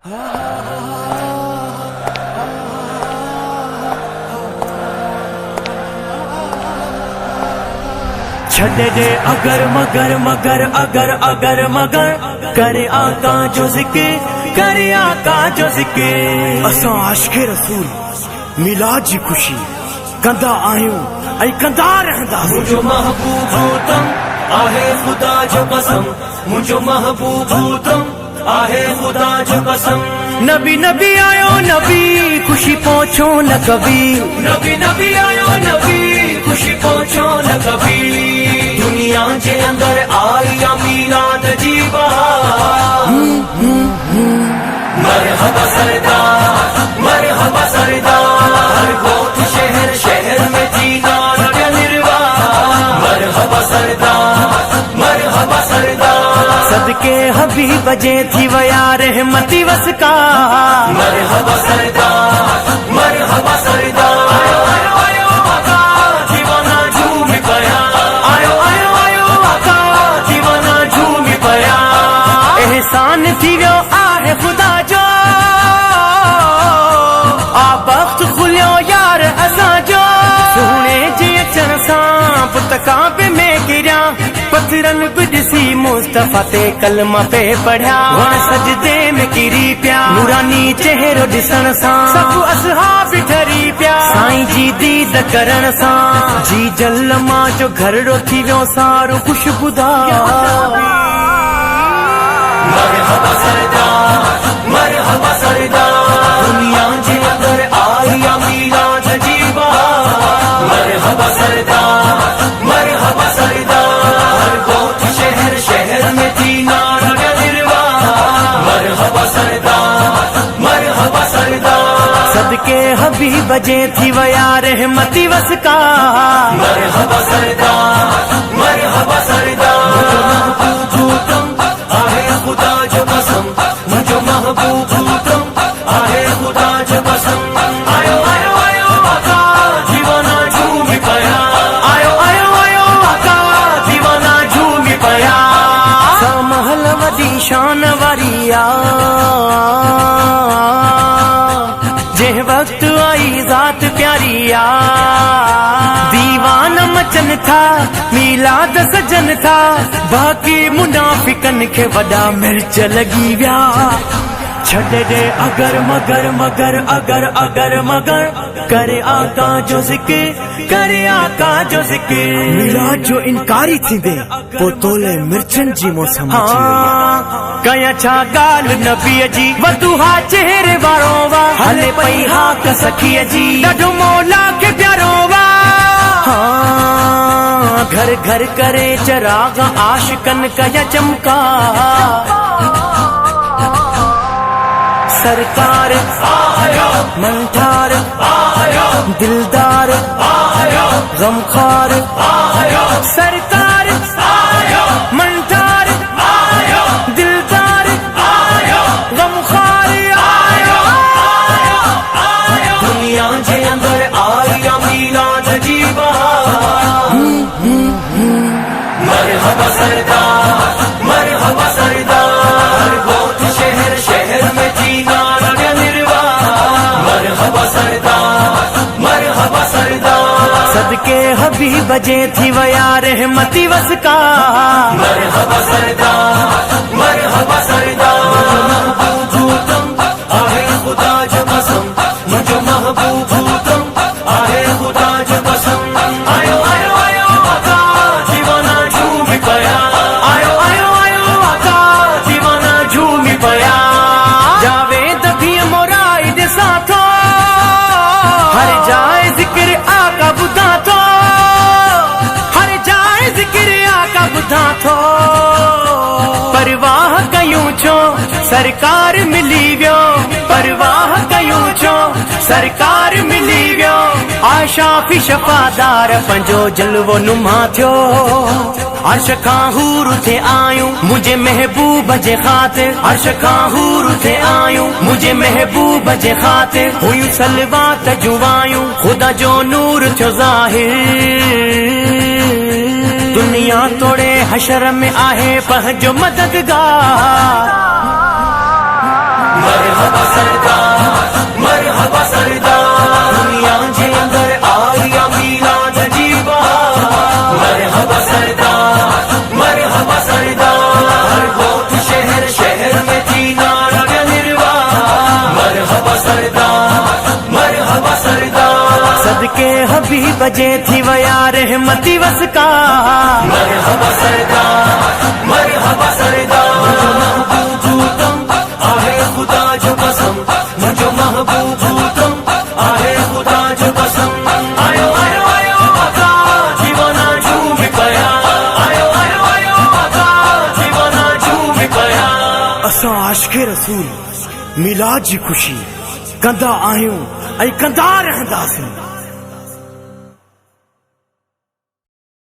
छड़े दे अगर मगर मगर अगर अगर मगर करे आका जो जिक्र करे आका जो जिक्र असां आशिक़े रसूल मिलाद जी खुशी कंदा आहियूं ऐं कंदा रहंदासीं। मुझो महबूब तम आहे खुदा जो कसम, मुझो महबूब तम आहे खुदा जो कसम। नबी नबी आयो नबी खुशी पहुंचो न कभी, नबी नबी आयो नबी खुशी पहुंचो न कभी। दुनिया के अंदर आई मीलाद जी बहार। मरहबा सरदार मरहबा सरदार, गोत शहर शहर में जीना लगा निर्वाह। मरहबा सरदार मरहबा सरदार, सदके हबीब जे थी वया रहमती वसका। मरहबा सरदार मरहबा सरदार। आयो आयो आयो आका दीवाना झूम पया, आयो आयो आयो आका दीवाना झूम पया। एहसान थी वियो आहे खुदा जो, आ बख्त खुलियो यार असां जो। सुहिणे जे अचण सां पुत काबे में गिरिया, पत्थरन भी ॾिसी मुस्तफ़ा ते कलमा पे पढ़िया। वण सजदे में किरी पिया, नूरानी चेहरो ॾिसण सां सभु असहाब ठरी पिया। साईं जी दीद करण सां जी जल मां जो घरड़ो थी वियो सारो खुशबूदार। मरहबा सरदार मरहबा सरदार, दुनिया के अंदर आई मीलाद जी बहार। मरहबा सरदार मरहबा सरदार, गोत शहर शहर में जीना लगा निर्वाह। मरहबा सरदार मरहबा सरदार, सदके हबीब जे थी वया रहमती वसका। मरहबा सरदार मरहबा सरदार। आहे खुदा जो कसम, मुझो महबूब तुम आहे खुदा जो कसम। आयो आयो आयो आका दीवाना झूम पया, आयो आयो आयो आका दीवाना झूम पया। महल वदी शान वारिया, जंहिं वक्त आई ज़ात प्यारिया। दीवान मचन था मीलाद सजन था, बाक़ी मुनाफिकन खे वॾा मिर्च लगी विया। छड़े दे अगर मगर मगर अगर अगर मगर करे आका जो जिक्र करे आका जो जिक्र। मिलाद जो इनकारी थींदे पो तोले मिर्चन जी मौसम अची वई। कया छा ॻाल्हि नबीअ जी, वधूहा चेहरे वारो वा। हले पई हाक सखीअ जी, ॾाढो मौला खे प्यारो वा। घर घर करे चराग आशिकन कया चमका। सरकार आयो मंठार आयो दिलदार आयो गमखार आयो। सरकार आयो मंठार आयो दिलदार आयो गमखार आयो आयो आयो। दुनिया के अंदर आई मीलाद जी बहार। मरहबा सरदार मरहबा सरदार, गोत शहर शहर में जीना लगा निर्वाह। मरहबा सरदार मरहबा सरदार, सदके हबीब जे थी वया रहमती वसका। मरहबा सरदार मरहबा सरदार। महबूब तुम आहे खुदा जो कसम, मुझो महबूब तुम आहे खुदा जो कसम। आयो आयो आयो आका दीवाना झूम पया, आयो आयो आयो आका दीवाना झूम पया। जावेद भी मोराइद साथो, हर जाए जिक्र आका बुधा थो। हर जाए जिक्र आका बुधा थो। परवाह कयूं छो सरकार मिली वियो, परवाह कयूं छो सरकार मिली वियो। आशा फी शफादार पंजो जलवो नुमा थियो। अर्श खां हूर थे आयूं मुझे महबूब जे खातिर। अर्श खां हूर थे आयूं मुझे महबूब जे खातिर। हुयूं सलवात जुवायूं खुदा जो नूर थियो ज़ाहिर। दुनिया तोड़े हशर में आहे पंहिंजो मददगार। बजे थी वया रहमती वसका मरहबा सरदार मरहबा सरदार महबूब तुम आहे खुदा जो कसम मुझो महबूब तुम आहे खुदा जो कसम आयो आयो आयो आका दीवाना झूम पया आयो आयो आयो आका दीवाना झूम पया असां आशिक़े रसूल मिलाद जी खुशी कंदा आहियूं ऐं कंदा रहंदासीं।